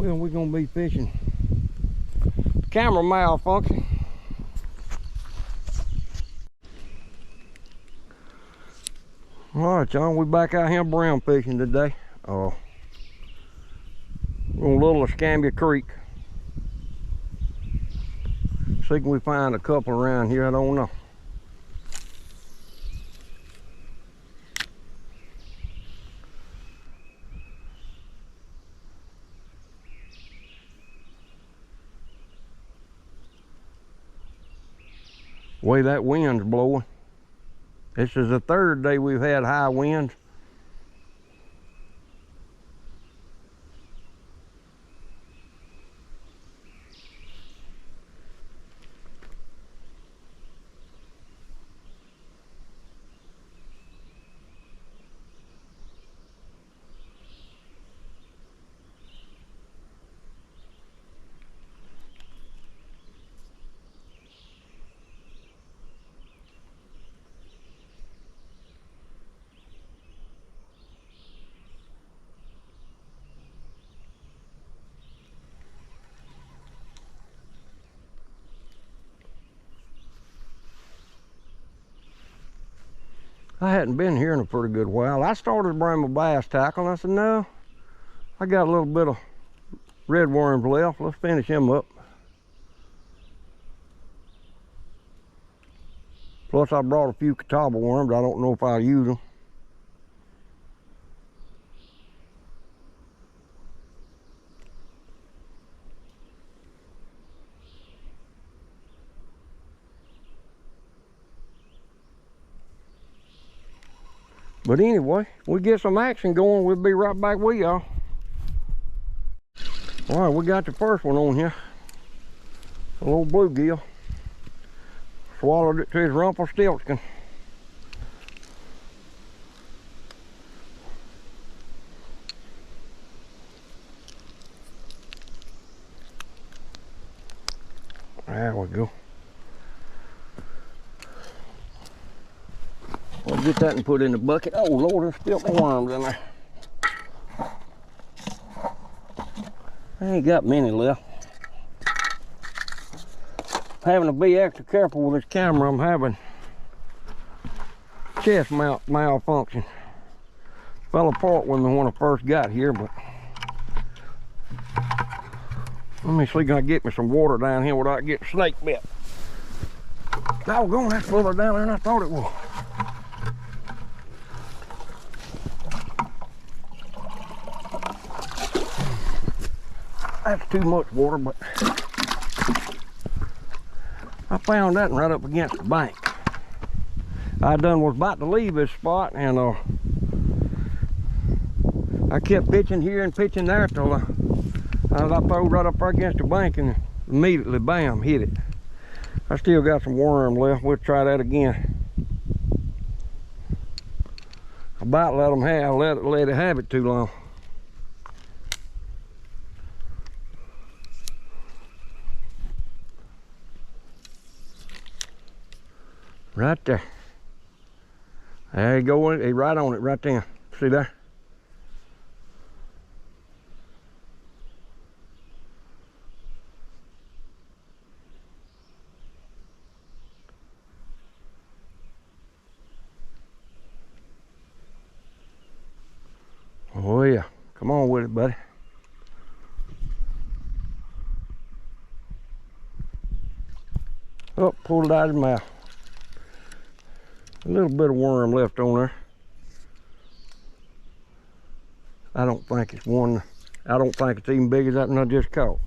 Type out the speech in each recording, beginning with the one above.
Well, we're gonna be fishing. Camera malfunction. All right, y'all, we back out here brown fishing today. On Little Escambia Creek. See if we find a couple around here, I don't know. Way that wind's blowing. This is the third day we've had high winds. I hadn't been here in a pretty good while. I started to bring my bass tackle and I said, no, I got a little bit of red worms left. Let's finish them up. Plus I brought a few catawba worms. I don't know if I'll use them. But anyway, we get some action going, we'll be right back with y'all. All right, we got the first one on here. A little bluegill. Swallowed it to his Rumpelstiltskin. There we go. We'll get that and put it in the bucket. Oh Lord, there's still some worms in there. I ain't got many left. Having to be extra careful with this camera. I'm having chest mount malfunction. Fell apart when I first got here, but let me see, can I get me some water down here without getting snake bit? Doggone, that's further down there than I thought it was. That's too much water, but I found that right up against the bank. I was about to leave this spot, and I kept pitching here and pitching there till I threw right up there against the bank, and immediately, bam, hit it. I still got some worm left. We'll try that again. I about let it have it too long. Right there. There you go. He's right on it right there. See there? Oh yeah. Come on with it, buddy. Oh, pulled it out of his mouth. A little bit of worm left on there. I don't think it's even big as that one I just caught.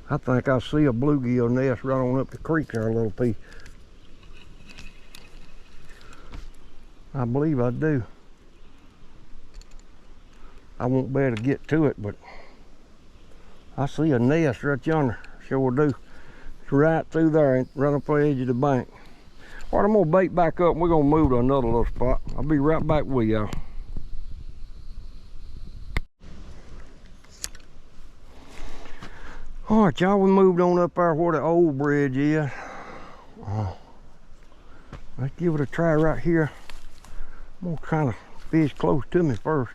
I think I see a bluegill nest right on up the creek there a little piece. I believe I do. I won't be able to get to it, but I see a nest right yonder. Sure do. It's right through there, right up the edge of the bank. All right, I'm gonna bait back up and we're gonna move to another little spot. I'll be right back with y'all. All right, y'all, we moved on up there where the old bridge is. Let's give it a try right here. I'm gonna kind of fish close to me first.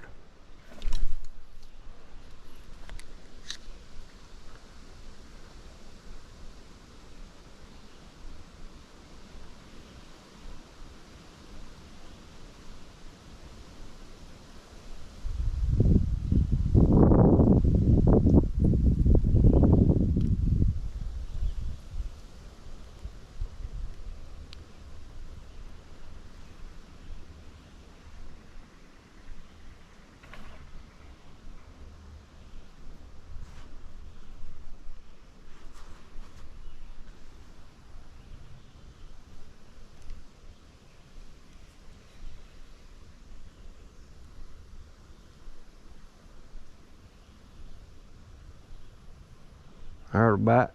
I heard a bite.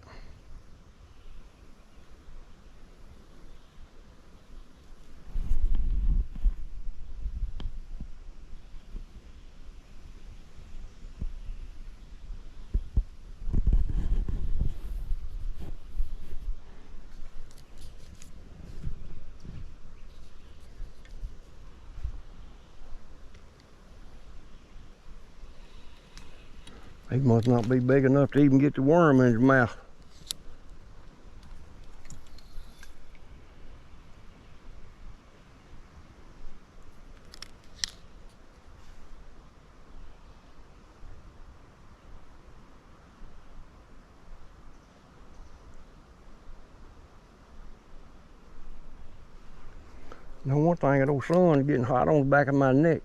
He must not be big enough to even get the worm in his mouth. Now one thing, that old sun getting hot on the back of my neck.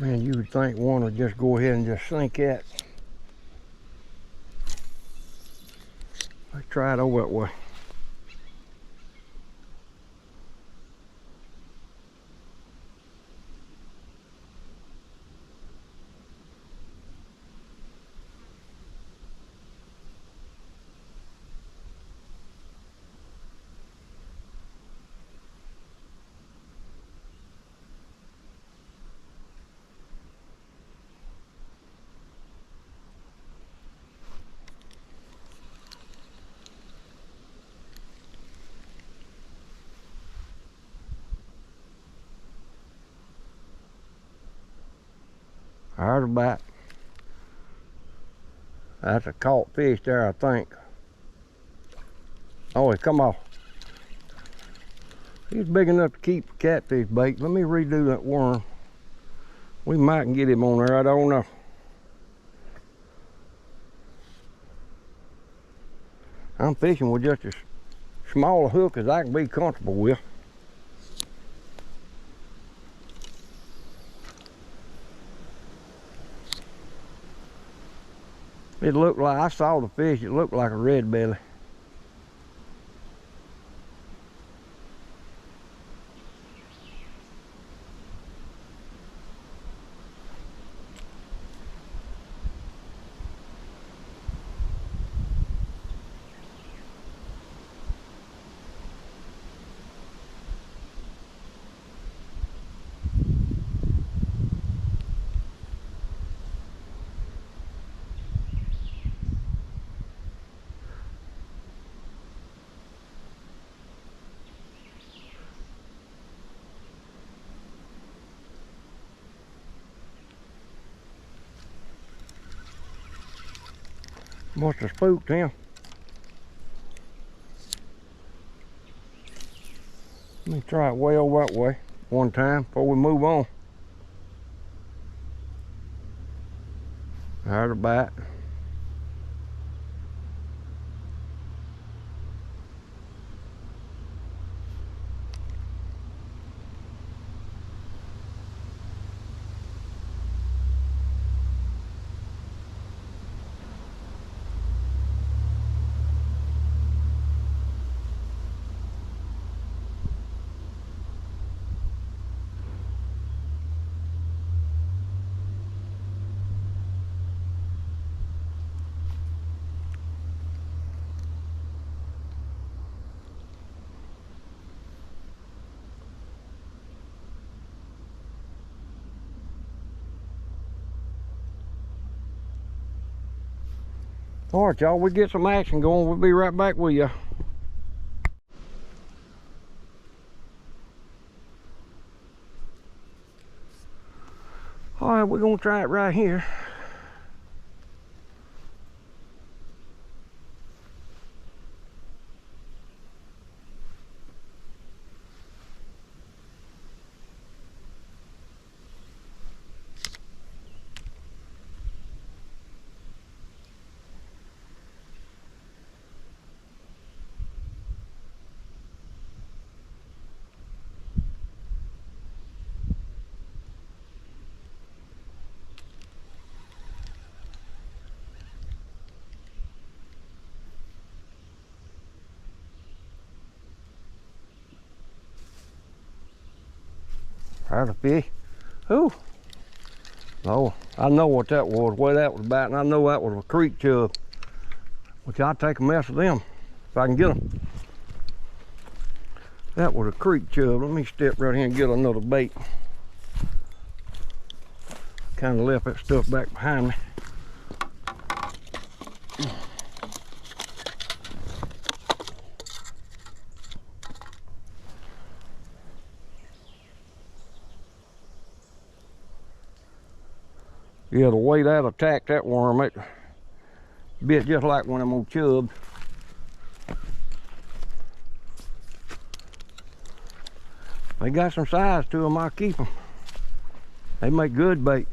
Man, you would think one would just go ahead and just sink that. Let's try it over that way. There's a bite. That's a caught fish there, I think. Oh, he come off. He's big enough to keep catfish bait. Let me redo that worm. We might can get him on there, I don't know. I'm fishing with just as small a hook as I can be comfortable with. It looked like, I saw the fish, it looked like a red belly. Must have spooked him. Let me try it way over that way one time before we move on. There's a bite. All right, y'all, we get some action going. We'll be right back with you. All right, we're gonna try it right here. There's a fish. Ooh. Oh, I know what that was, where that was biting. I know that was a creek chub, which I'll take a mess of them if I can get them. That was a creek chub. Let me step right here and get another bait. Kind of left that stuff back behind me. Yeah, the way that attacked that worm, it bit just like one of them old chubs. They got some size to them, I'll keep them. They make good bait.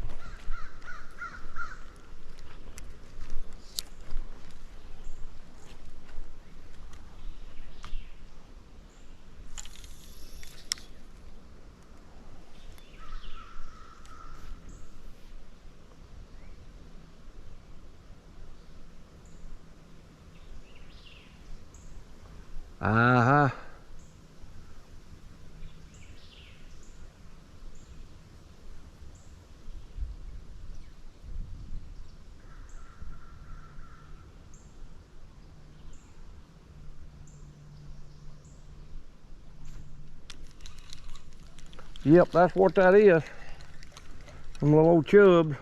Uh-huh. Yep, that's what that is. Some little old chubs.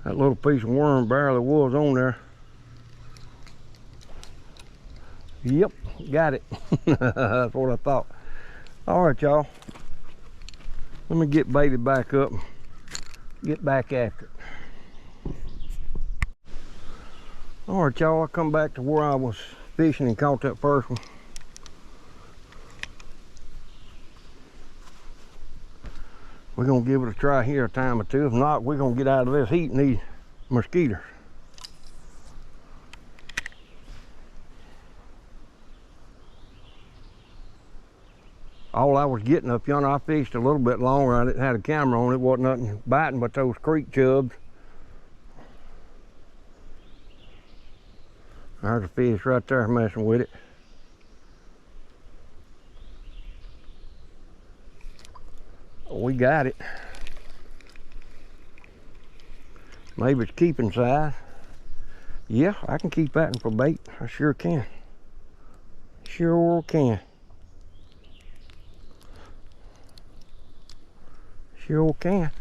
That little piece of worm barely was on there. Yep, got it. That's what I thought. All right, y'all. Let me get baited back up. Get back after it. All right, y'all. I come back to where I was fishing and caught that first one. We're gonna give it a try here a time or two. If not, we're gonna get out of this heat and these mosquitoes. All I was getting up yonder, I fished a little bit longer. I didn't have a camera on it. Wasn't nothing biting but those creek chubs. There's a fish right there messing with it. We got it. Maybe it's keeping size. Yeah, I can keep that one for bait. I sure can. Sure can. Sure can.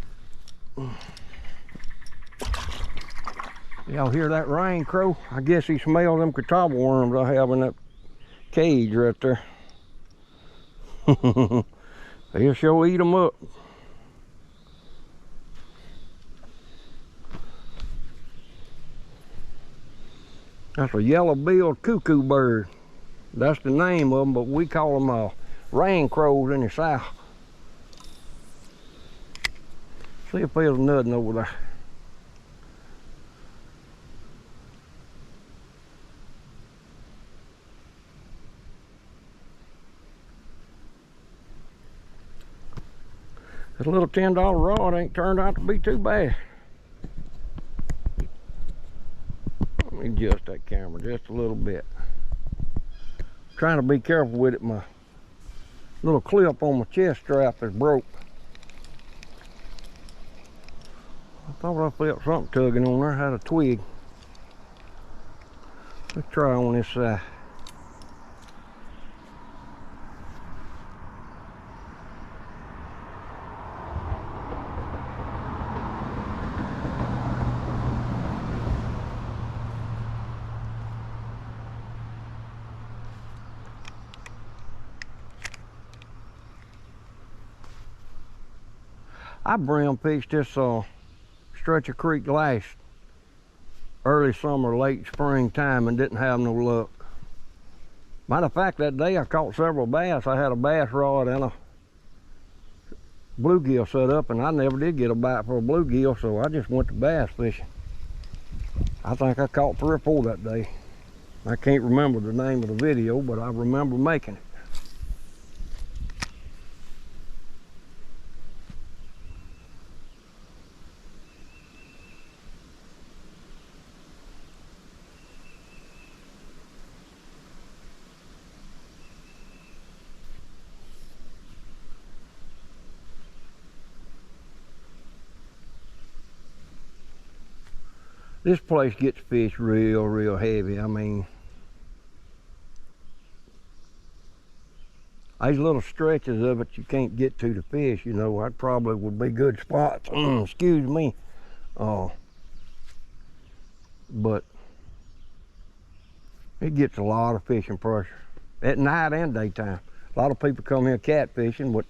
Y'all hear that rain crow? I guess he smells them catawba worms I have in that cage right there. He'll sure eat them up. That's a yellow-billed cuckoo bird. That's the name of them, but we call them rain crows in the south. See if there's nothing over there. This little $10 rod ain't turned out to be too bad. Let me adjust that camera just a little bit. Trying to be careful with it. My little clip on my chest strap is broke. I thought I felt something tugging on there. Had a twig. Let's try on this side. I brim fished this stretch of creek last early summer, late spring time and didn't have no luck. Matter of fact, that day I caught several bass. I had a bass rod and a bluegill set up, and I never did get a bite for a bluegill, so I just went to bass fishing. I think I caught 3 or 4 that day. I can't remember the name of the video, but I remember making it. This place gets fish real heavy. I mean, these little stretches of it you can't get to the fish, you know. That probably would be good spots. Excuse me. But it gets a lot of fishing pressure at night and daytime. A lot of people come here catfishing, but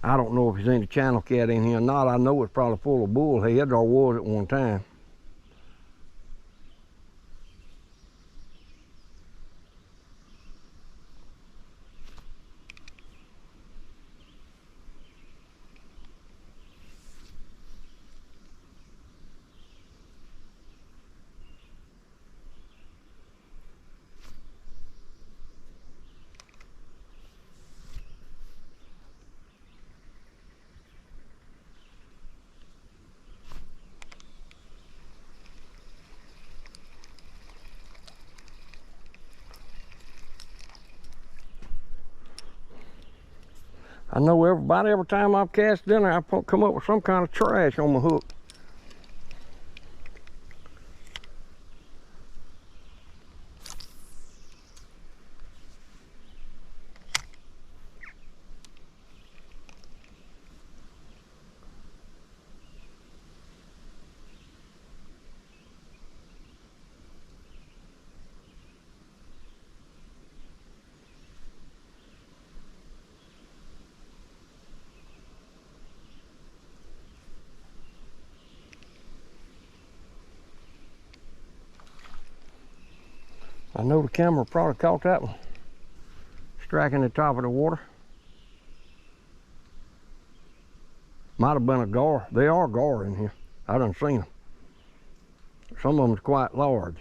I don't know if there's any channel cat in here or not. I know it's probably full of bullheads, or was at one time. I know every time I've cast dinner, I come up with some kind of trash on my hook. I know the camera probably caught that one, striking the top of the water. Might have been a gar. They are gar in here. I done seen them. Some of them's quite large.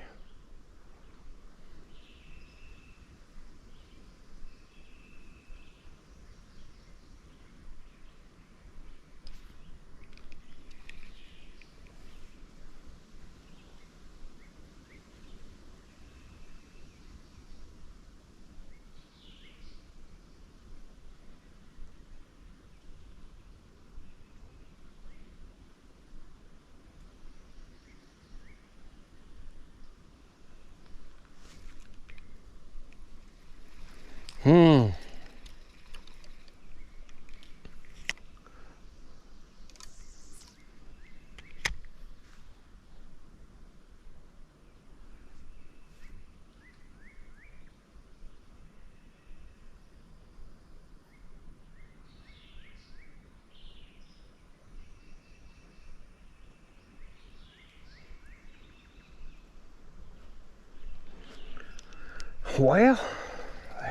Well,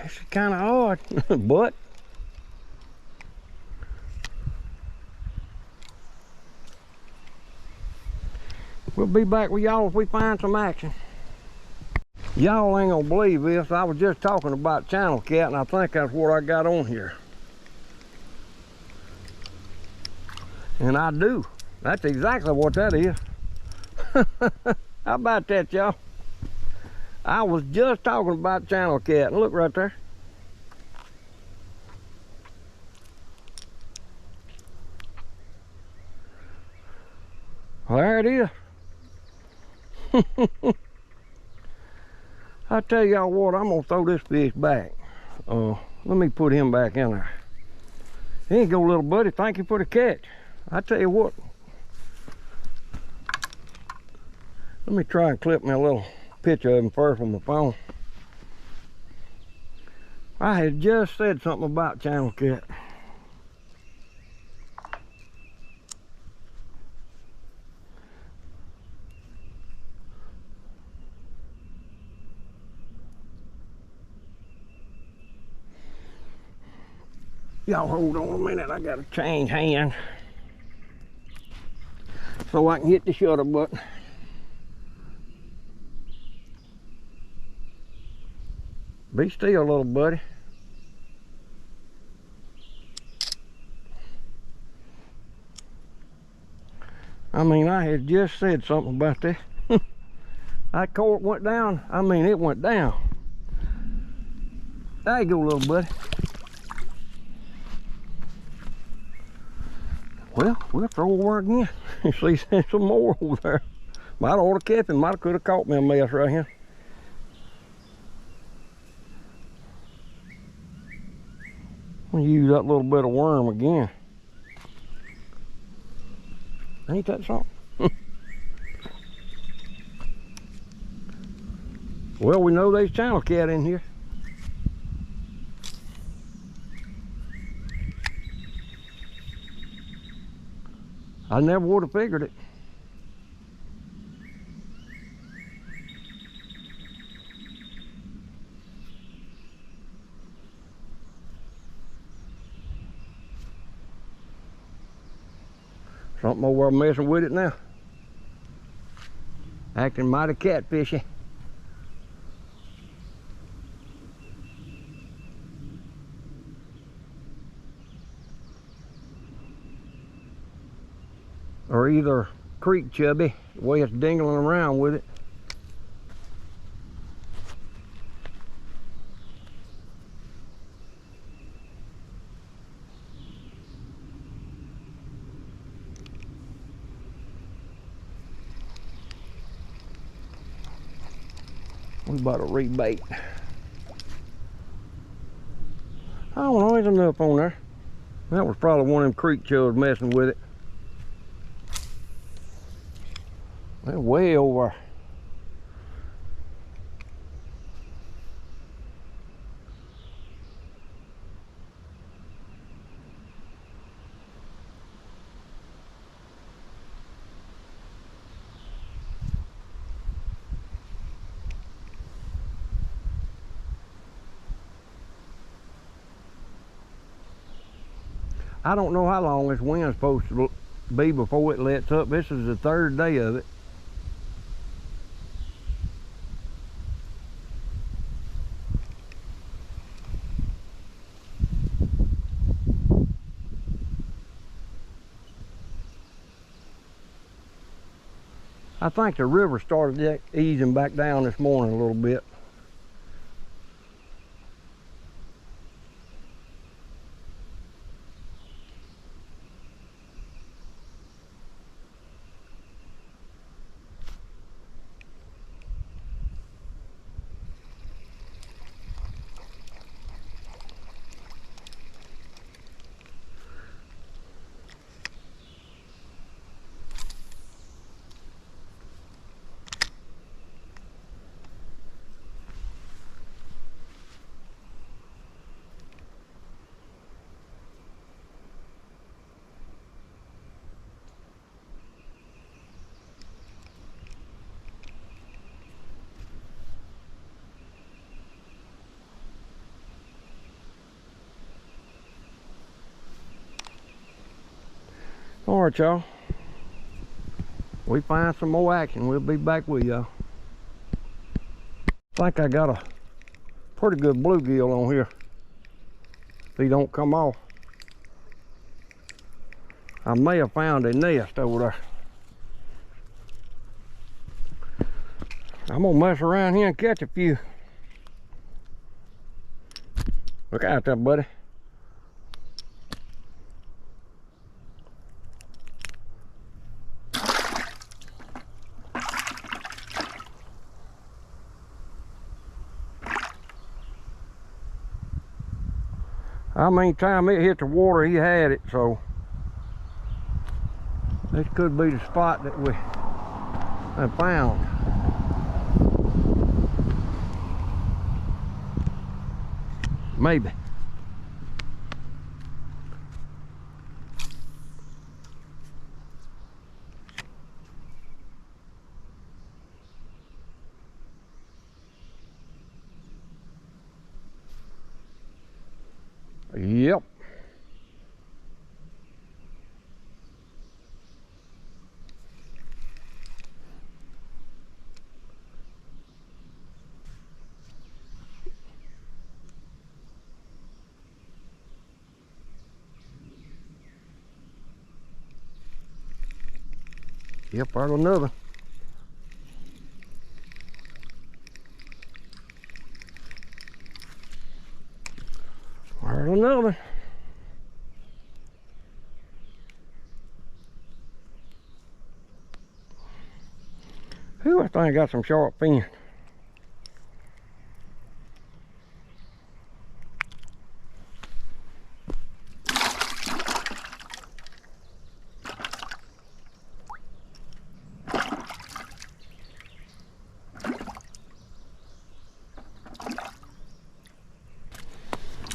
this is kind of odd, but we'll be back with y'all if we find some action. Y'all ain't gonna believe this. I was just talking about channel cat, and I think that's what I got on here. And I do. That's exactly what that is. How about that, y'all? I was just talking about channel cat, and look right there. Well, there it is. I tell y'all what, I'm gonna throw this fish back. Let me put him back in there. Here you go, little buddy. Thank you for the catch. I tell you what. Let me try and clip me a little picture of him first on my phone. I had just said something about channel cat. Y'all hold on a minute, I gotta change hands so I can hit the shutter button. Be still, little buddy. I mean, I had just said something about that. That cork went down. I mean, it went down. There you go, little buddy. Well, we'll throw over again. You see, there's some more over there. Might ought to kept him. Might have could have caught me a mess right here. I'm gonna use that little bit of worm again. Ain't that something? Well, we know there's channel cat in here. I never would have figured it. Something over messing with it now. Acting mighty catfishy. Or either creek chubby, the way it's dingling around with it. We about to rebait. I don't know, there's enough on there. That was probably one of them creek chubs messing with it. They're way over. I don't know how long this wind's supposed to be before it lets up. This is the third day of it. I think the river started easing back down this morning a little bit. All right, y'all. We find some more action. We'll be back with y'all. I think I got a pretty good bluegill on here. If he don't come off, I may have found a nest over there. I'm gonna mess around here and catch a few. Look out there, buddy. I mean, time it hit the water, he had it, so this could be the spot that we have found. Maybe. Yep. Yep, there's another. There's another. Whew, I think I got some sharp fin.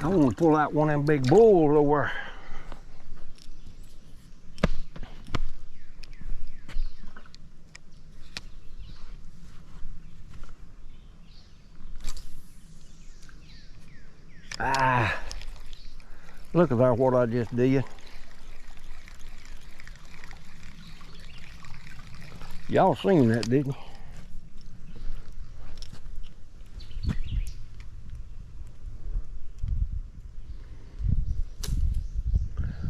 I want to pull out one of them big bulls over. Ah, look at that, what I just did. Y'all seen that, didn't you?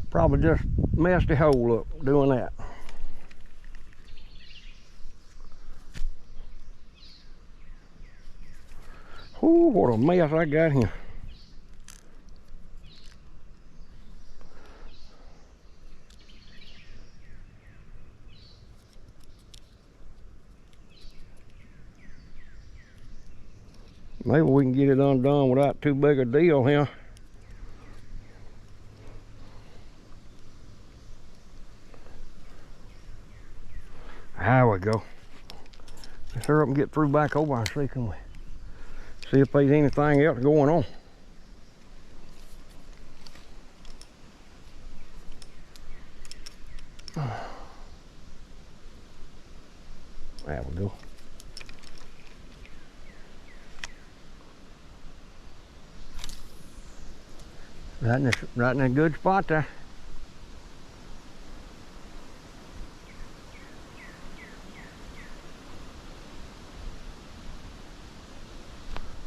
Probably just messed the hole up doing that. Ooh, what a mess I got here. Maybe we can get it undone without too big a deal here. There we go. Let's hurry up and get through back over and see, can we see if there's anything else going on. There we go. Right in a good spot there.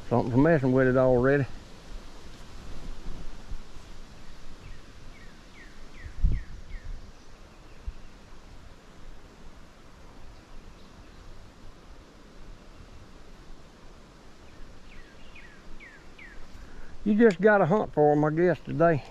Something's messing with it already. You just got to hunt for them, I guess, today.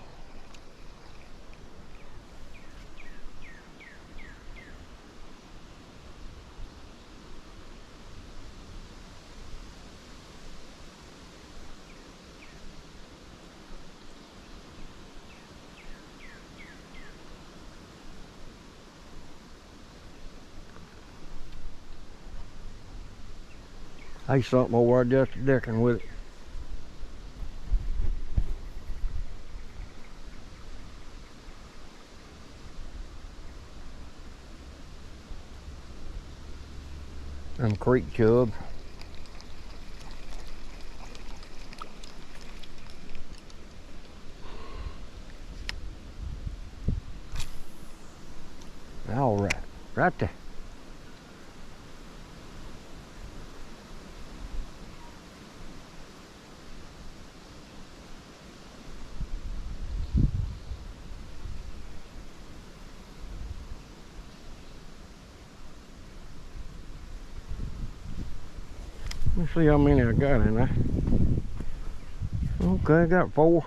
There's something over there just decking with it. Them creek chubs. Right there. Let's see how many I got in there. Okay, I got 4.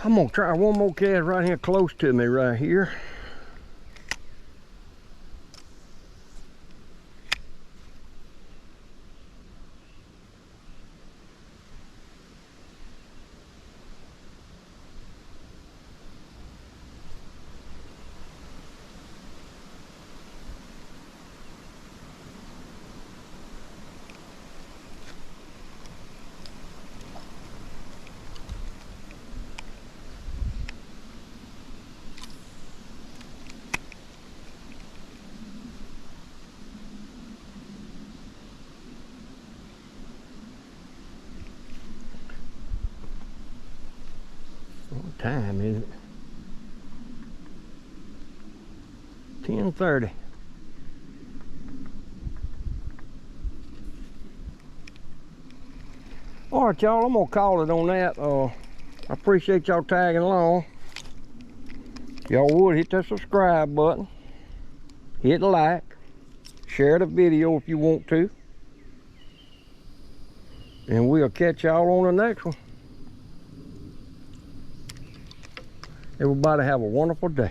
I'm gonna try one more cast right here close to me right here. What time is it? 10:30. All right, y'all, I'm gonna call it on that. I appreciate y'all tagging along. Y'all would hit that subscribe button, hit like, share the video if you want to, and we'll catch y'all on the next one. Everybody have a wonderful day.